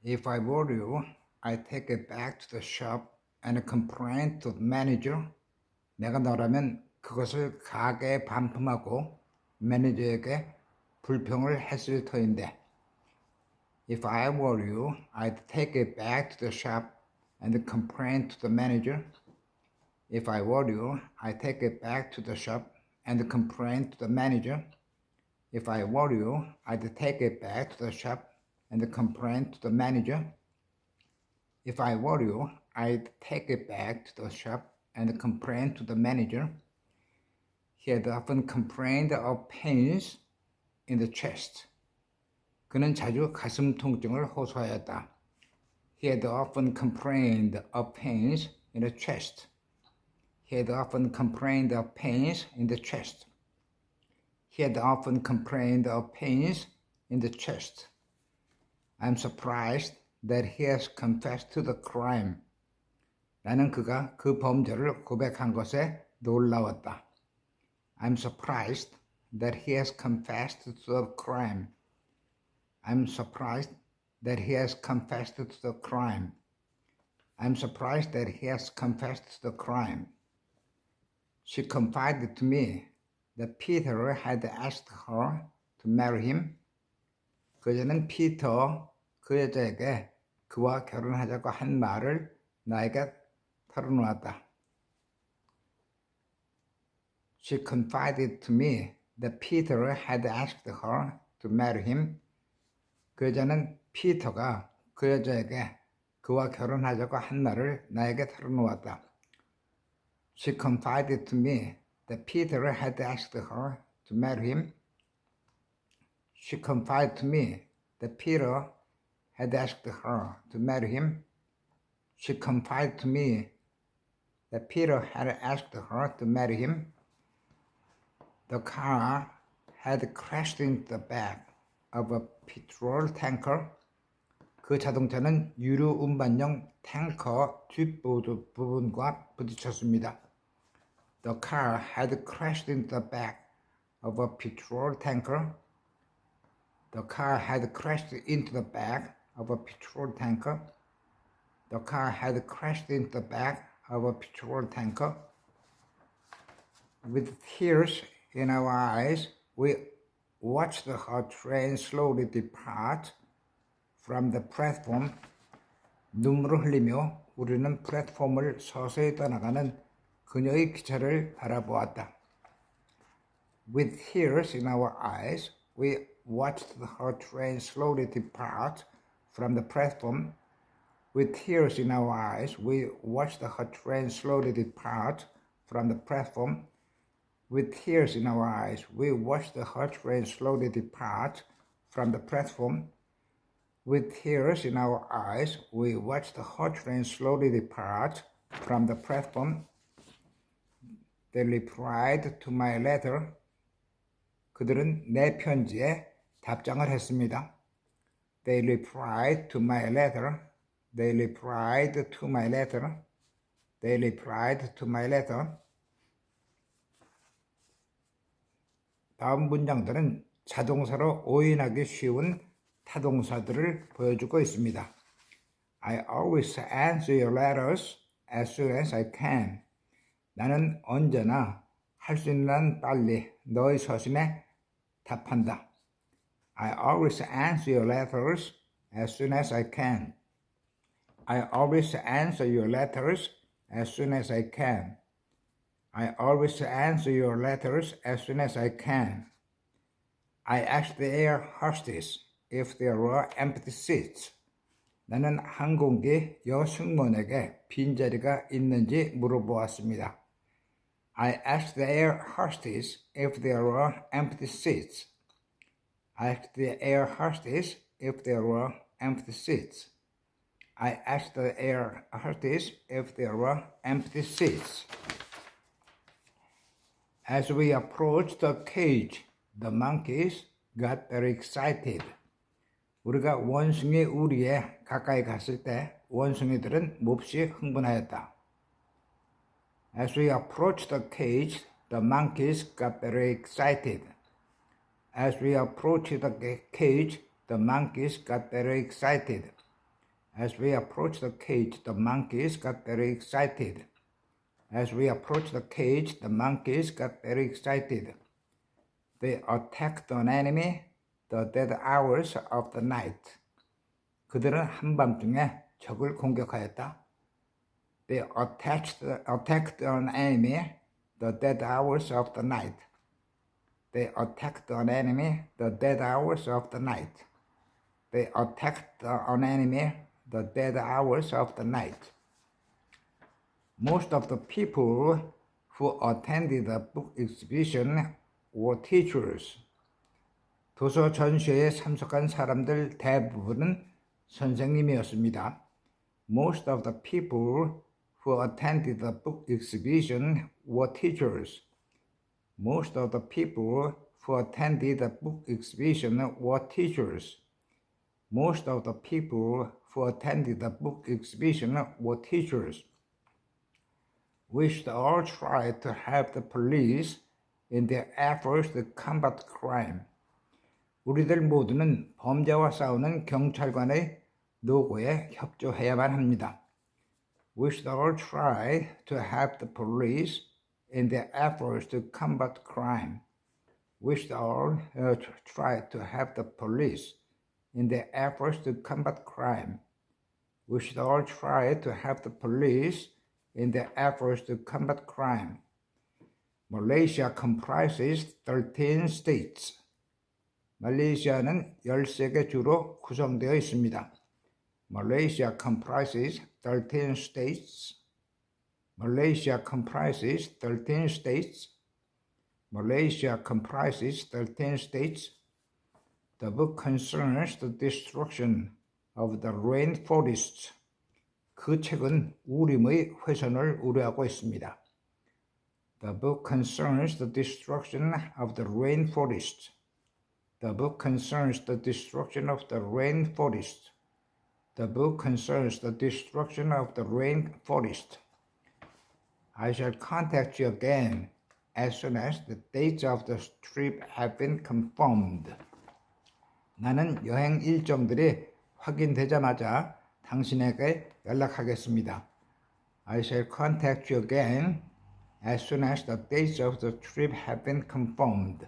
If I were you, I'd take it back to the shop and complain to the manager. 내가 너라면 그것을 가게에 반품하고 매니저에게 불평을 했을 터인데. If I were you, I'd take it back to the shop and complain to the manager. If I were you, I'd take it back to the shop and complain to the manager. If I were you, I'd take it back to the shop and complain to the manager. If I were you, I'd take it back to the shop and complain to the manager. He had often complained of pains in the chest. 그는 자주 가슴 통증을 호소하였다. He had often complained of pains in the chest. He had often complained of pains in the chest. He had often complained of pains in the chest. I'm surprised that he has confessed to the crime. 나는 그가 그 범죄를 고백한 것에 놀라웠다. I'm surprised that he has confessed to the crime. I'm surprised that he has confessed to the crime. I'm surprised that he has confessed to the crime. She confided to me that Peter had asked her to marry him. 그녀는 피터 그 여자에게 그와 결혼하자고 한 말을 나에게 털어놓았다. She confided to me that Peter had asked her to marry him. 그 여자는 피터가 그 여자에게 그와 결혼하자고 한 말을 나에게 털어놓았다. She confided to me that Peter had asked her to marry him. She confided to me that Peter had asked her to marry him. She confided to me that Peter had asked her to marry him. The car had crashed into the back of a petrol tanker. 그 자동차는 유류 운반용 탱커 뒷보드 부분과 부딪혔습니다. The car had crashed into the back of a petrol tanker. The car had crashed into the back of a petrol tanker. The car had crashed into the back of a petrol tanker. With tears in our eyes, we watched her train slowly depart from the platform. 눈물을 흘리며 우리는 플랫폼을 서서히 떠나가는 그녀의 기차를 바라보았다. With tears in our eyes, we watched her train slowly depart from the platform. With tears in our eyes, we watched her train slowly depart from the platform. With tears in our eyes, we watched her train slowly depart from the platform. With tears in our eyes, we watched her train slowly depart from the platform. They replied to my letter. 그들은 내 편지에 답장을 했습니다. They replied to my letter. They replied to my letter. They replied to my letter. 다음 문장들은 자동사로 오인하기 쉬운 타동사들을 보여주고 있습니다. I always answer your letters as soon as I can. 나는 언제나 할 수 있는 한 빨리 너의 서신에 답한다. I always answer your letters as soon as I can. I always answer your letters as soon as I can. I always answer your letters as soon as I can. I asked the air hostess if there were empty seats. 나는 항공기 여승무원에게 빈자리가 있는지 물어보았습니다. I asked the air hostess if there were empty seats. I asked the air hostess if there were empty seats. I asked the air hostess if there were empty seats. As we approached the cage, the monkeys got very excited. 우리가 원숭이 우리에 가까이 갔을 때 원숭이들은 몹시 흥분하였다. As we approached the cage, the monkeys got very excited. As we approached the cage, the monkeys got very excited. As we approached the cage, the monkeys got very excited. As we approached the cage, the monkeys got very excited. They attacked an enemy the dead hours of the night. 그들은 한밤중에 적을 공격하였다. They attacked an enemy the dead hours of the night. They attacked an enemy the dead hours of the night. They attacked an enemy the dead hours of the night. Most of the people who attended the book exhibition were teachers. 도서 전시회에 참석한 사람들 대부분은 선생님이었습니다. Most of the people who attended the book exhibition were teachers. Most of the people who attended the book exhibition were teachers. Most of the people who attended the book exhibition were teachers. We should all try to help the police in their efforts to combat crime. 우리들 모두는 범죄와 싸우는 경찰관의 노고에 협조해야만 합니다. We should all try to help the police in their efforts to combat crime. We should all try to help the police in their efforts to combat crime. We should all try to help the police in their efforts to combat crime. Malaysia comprises 13 states. 말레이시아는 13개 주로 구성되어 있습니다. Malaysia comprises 13 states. Malaysia comprises 13 states. Malaysia comprises 13 states. The book concerns the destruction of the rainforests. 그 책은 우림의 훼손을 우려하고 있습니다. The book concerns the destruction of the rainforest. The book concerns the destruction of the rainforest. The book concerns the destruction of the rainforest. I shall contact you again as soon as the dates of the trip have been confirmed. 나는 여행 일정들이 확인되자마자 당신에게 연락하겠습니다. I shall contact you again as soon as the dates of the trip have been confirmed.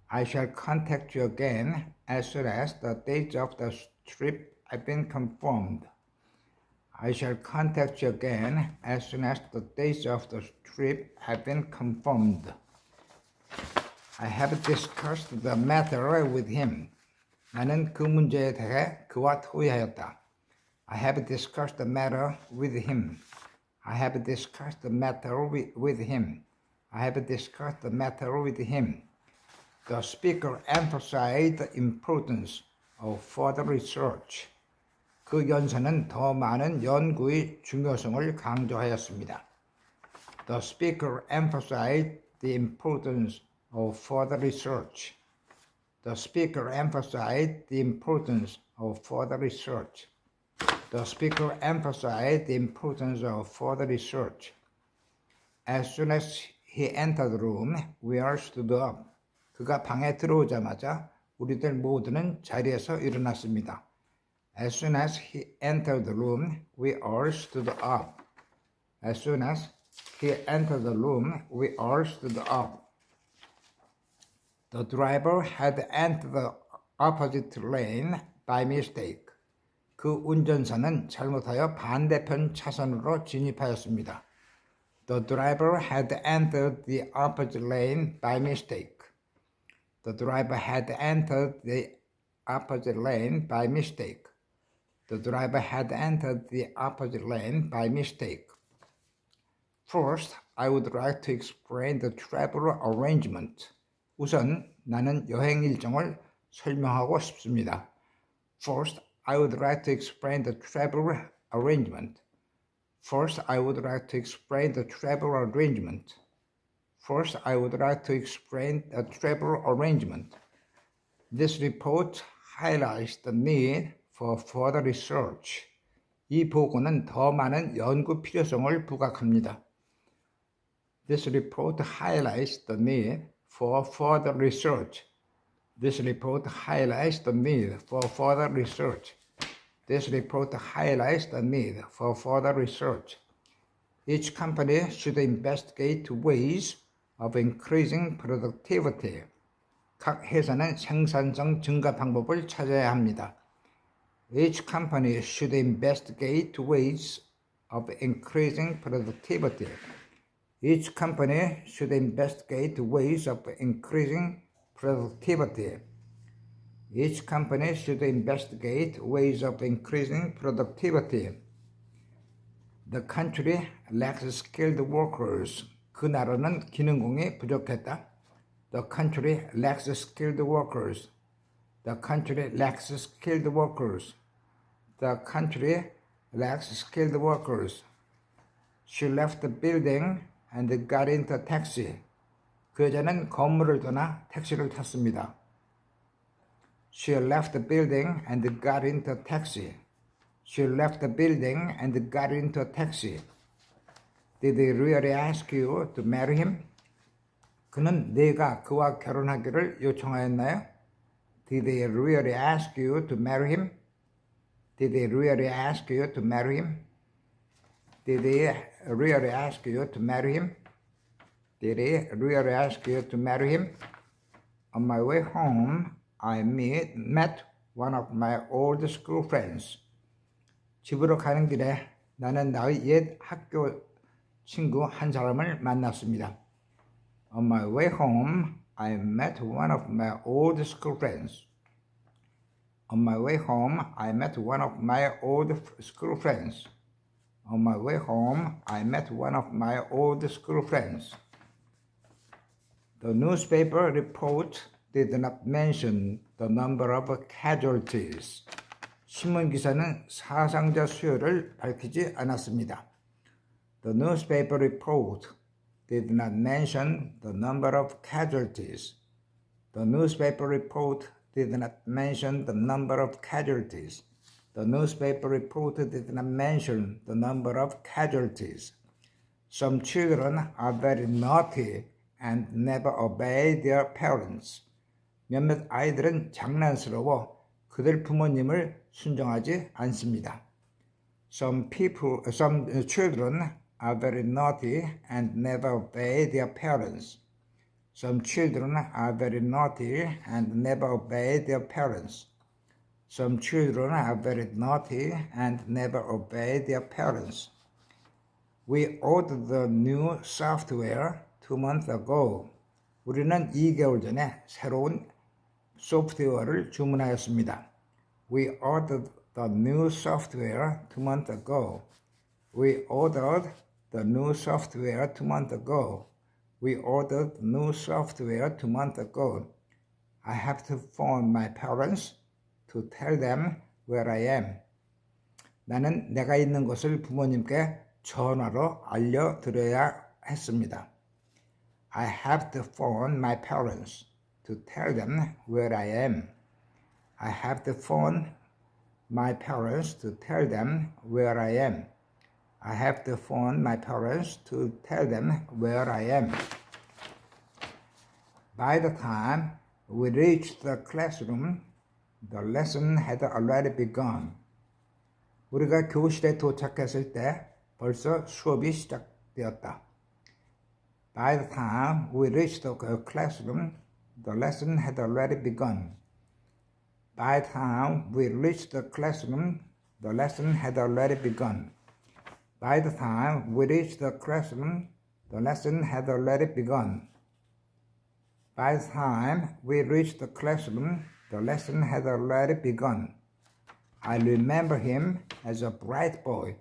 I shall contact you again as soon as the dates of the trip have been confirmed. I shall contact you again as soon as the dates of the trip have been confirmed. I have discussed the matter with him. 나는 그 문제에 대해 그와 토의하였다. I have discussed the matter with him. I have discussed the matter with him. I have discussed the matter with him. The speaker emphasized the importance of further research. 그 연설은 더 많은 연구의 중요성을 강조하였습니다. The speaker emphasized the importance of further research. The speaker emphasized the importance of further research. The speaker emphasized the importance of further research. As soon as he entered the room, we all stood up. 그가 방에 들어오자마자 우리들 모두는 자리에서 일어났습니다. As soon as he entered the room, we all stood up. As soon as he entered the room, we all stood up. The driver had entered the opposite lane by mistake. 그 운전사는 잘못하여 반대편 차선으로 진입하였습니다. The driver had entered the opposite lane by mistake. The driver had entered the opposite lane by mistake. The driver had entered the opposite lane by mistake. First, I would like to explain the travel arrangement. 우선 나는 여행 일정을 설명하고 싶습니다. First, I would like to explain the travel arrangement. First, I would like to explain the travel arrangement. First, I would like to explain the travel arrangement. This report highlights the need for further research. 이 보고는 더 많은 연구 필요성을 부각합니다. This report highlights the need for further research. This report highlights the need for further research. This report highlights the need for further research. Each company should investigate ways of increasing productivity. 각 회사는 생산성 증가 방법을 찾아야 합니다. Each company should investigate ways of increasing productivity. Each company should investigate ways of increasing productivity. Each company should investigate ways of increasing productivity. The country lacks skilled workers. 그 나라는 기능공이 부족했다. The country lacks skilled workers. The country lacks skilled workers. The country lacks skilled workers. She left the building and got into a taxi. 그 여자는 건물을 떠나 택시를 탔습니다. She left the building and got into a taxi. She left the building and got into a taxi. Did he really ask you to marry him? 그는 네가 그와 결혼하기를 요청하였나요? Did he really ask you to marry him? Did he really ask you to marry him? Did he really ask you to marry him? Did he really ask you to marry him? On my way home, I met one of my old school friends. 집으로 가는 길에 나는 나의 옛 학교 친구 한 사람을 만났습니다. On my way home, I met one of my old school friends. On my way home, I met one of my old school friends. On my way home, I met one of my old school friends. The newspaper report did not mention the number of casualties. 신문 기사는 사상자 수요를 밝히지 않았습니다. The newspaper report did not mention the number of casualties. The newspaper report did not mention the number of casualties. The newspaper report did not mention the number of casualties. Some children are very naughty and never obey their parents. 몇몇 아이들은 장난스러워 그들 부모님을 순종하지 않습니다. Some children are very naughty and never obey their parents. Some children are very naughty and never obey their parents. Some children are very naughty and never obey their parents. We ordered the new software 2 months ago. 우리는 2개월 전에 새로운 소프트웨어를 주문하였습니다. We ordered the new software 2 months ago. We ordered the new software 2 months ago. We ordered new software 2 months ago. I have to phone my parents to tell them where I am. 나는 내가 있는 곳을 부모님께 전화로 알려드려야 했습니다. I have to phone my parents to tell them where I am. I have to phone my parents to tell them where I am. I have to phone my parents to tell them where I am. By the time we reached the classroom, the lesson had already begun. 우리가 교실에 도착했을 때 벌써 수업이 시작되었다. By the time we reached the classroom, the lesson had already begun. By the time we reached the classroom, the lesson had already begun. By the time we reached the classroom, the lesson had already begun. By the time we reached the classroom, the lesson had already begun. I remember him as a bright boy.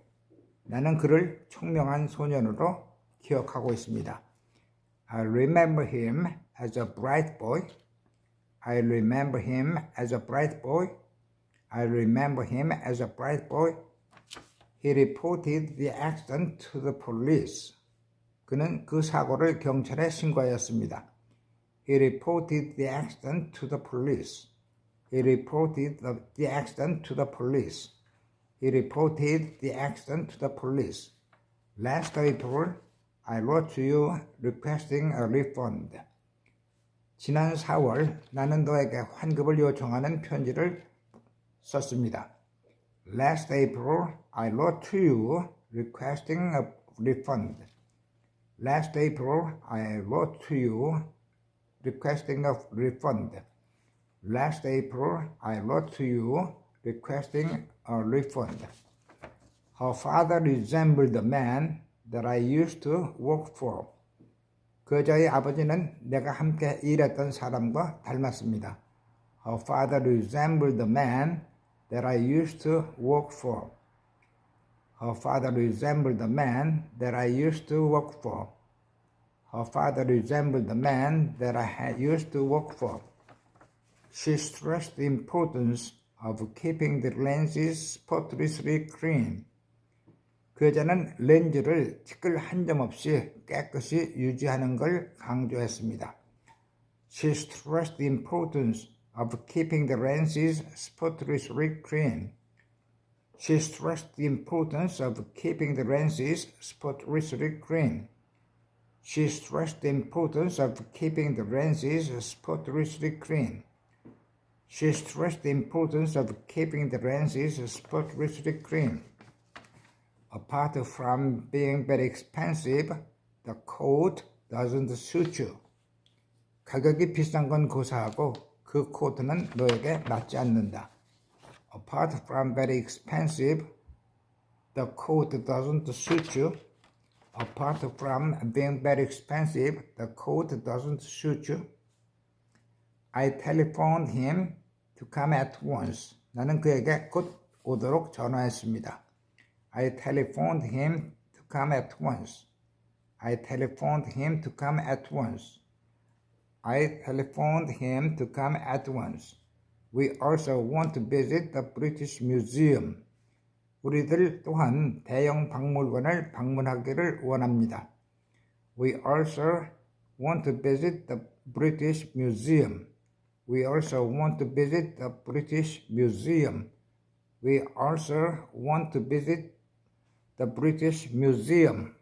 나는 그를 총명한 소년으로 기억하고 있습니다. I remember him as a bright boy. I remember him as a bright boy. I remember him as a bright boy. He reported the accident to the police. 그는 그 사고를 경찰에 신고하였습니다. He reported the accident to the police. He reported the accident to the police. He reported the accident to the police. Last April, I wrote to you requesting a refund. 지난 4월 나는 너에게 환급을 요청하는 편지를 썼습니다. Last April, I wrote to you requesting a refund. Last April, I wrote to you requesting a refund. Last April, I wrote to you requesting a refund. Her father resembled the man that I used to work for. 그 여자의 아버지는 내가 함께 일했던 사람과 닮았습니다. Her father resembled the man that I used to work for. Her father resembled the man that I used to work for. Her father resembled the man that I had used to work for. She stressed the importance of keeping the lenses spotlessly clean. 그 여자는 렌즈를 티끌 한 점 없이 깨끗이 유지하는 걸 강조했습니다. She stressed the importance of keeping the lenses spotlessly clean. She stressed the importance of keeping the lenses spotlessly clean. She stressed the importance of keeping the lenses spotlessly clean. She stressed the importance of keeping the lenses spotlessly clean. Apart from being very expensive, the coat doesn't suit you. 가격이 비싼 건 고사하고 그 코트는 너에게 맞지 않는다. Apart from very expensive, the coat doesn't suit you. Apart from being very expensive, the coat doesn't suit you. I telephoned him to come at once. 나는 그에게 곧 오도록 전화했습니다. I telephoned him to come at once. I telephoned him to come at once. I telephoned him to come at once. We also want to visit the British Museum. 우리들 또한 대형 박물관을 방문하기를 원합니다. We also want to visit the British Museum. We also want to visit the British Museum. We also want to visit the British Museum.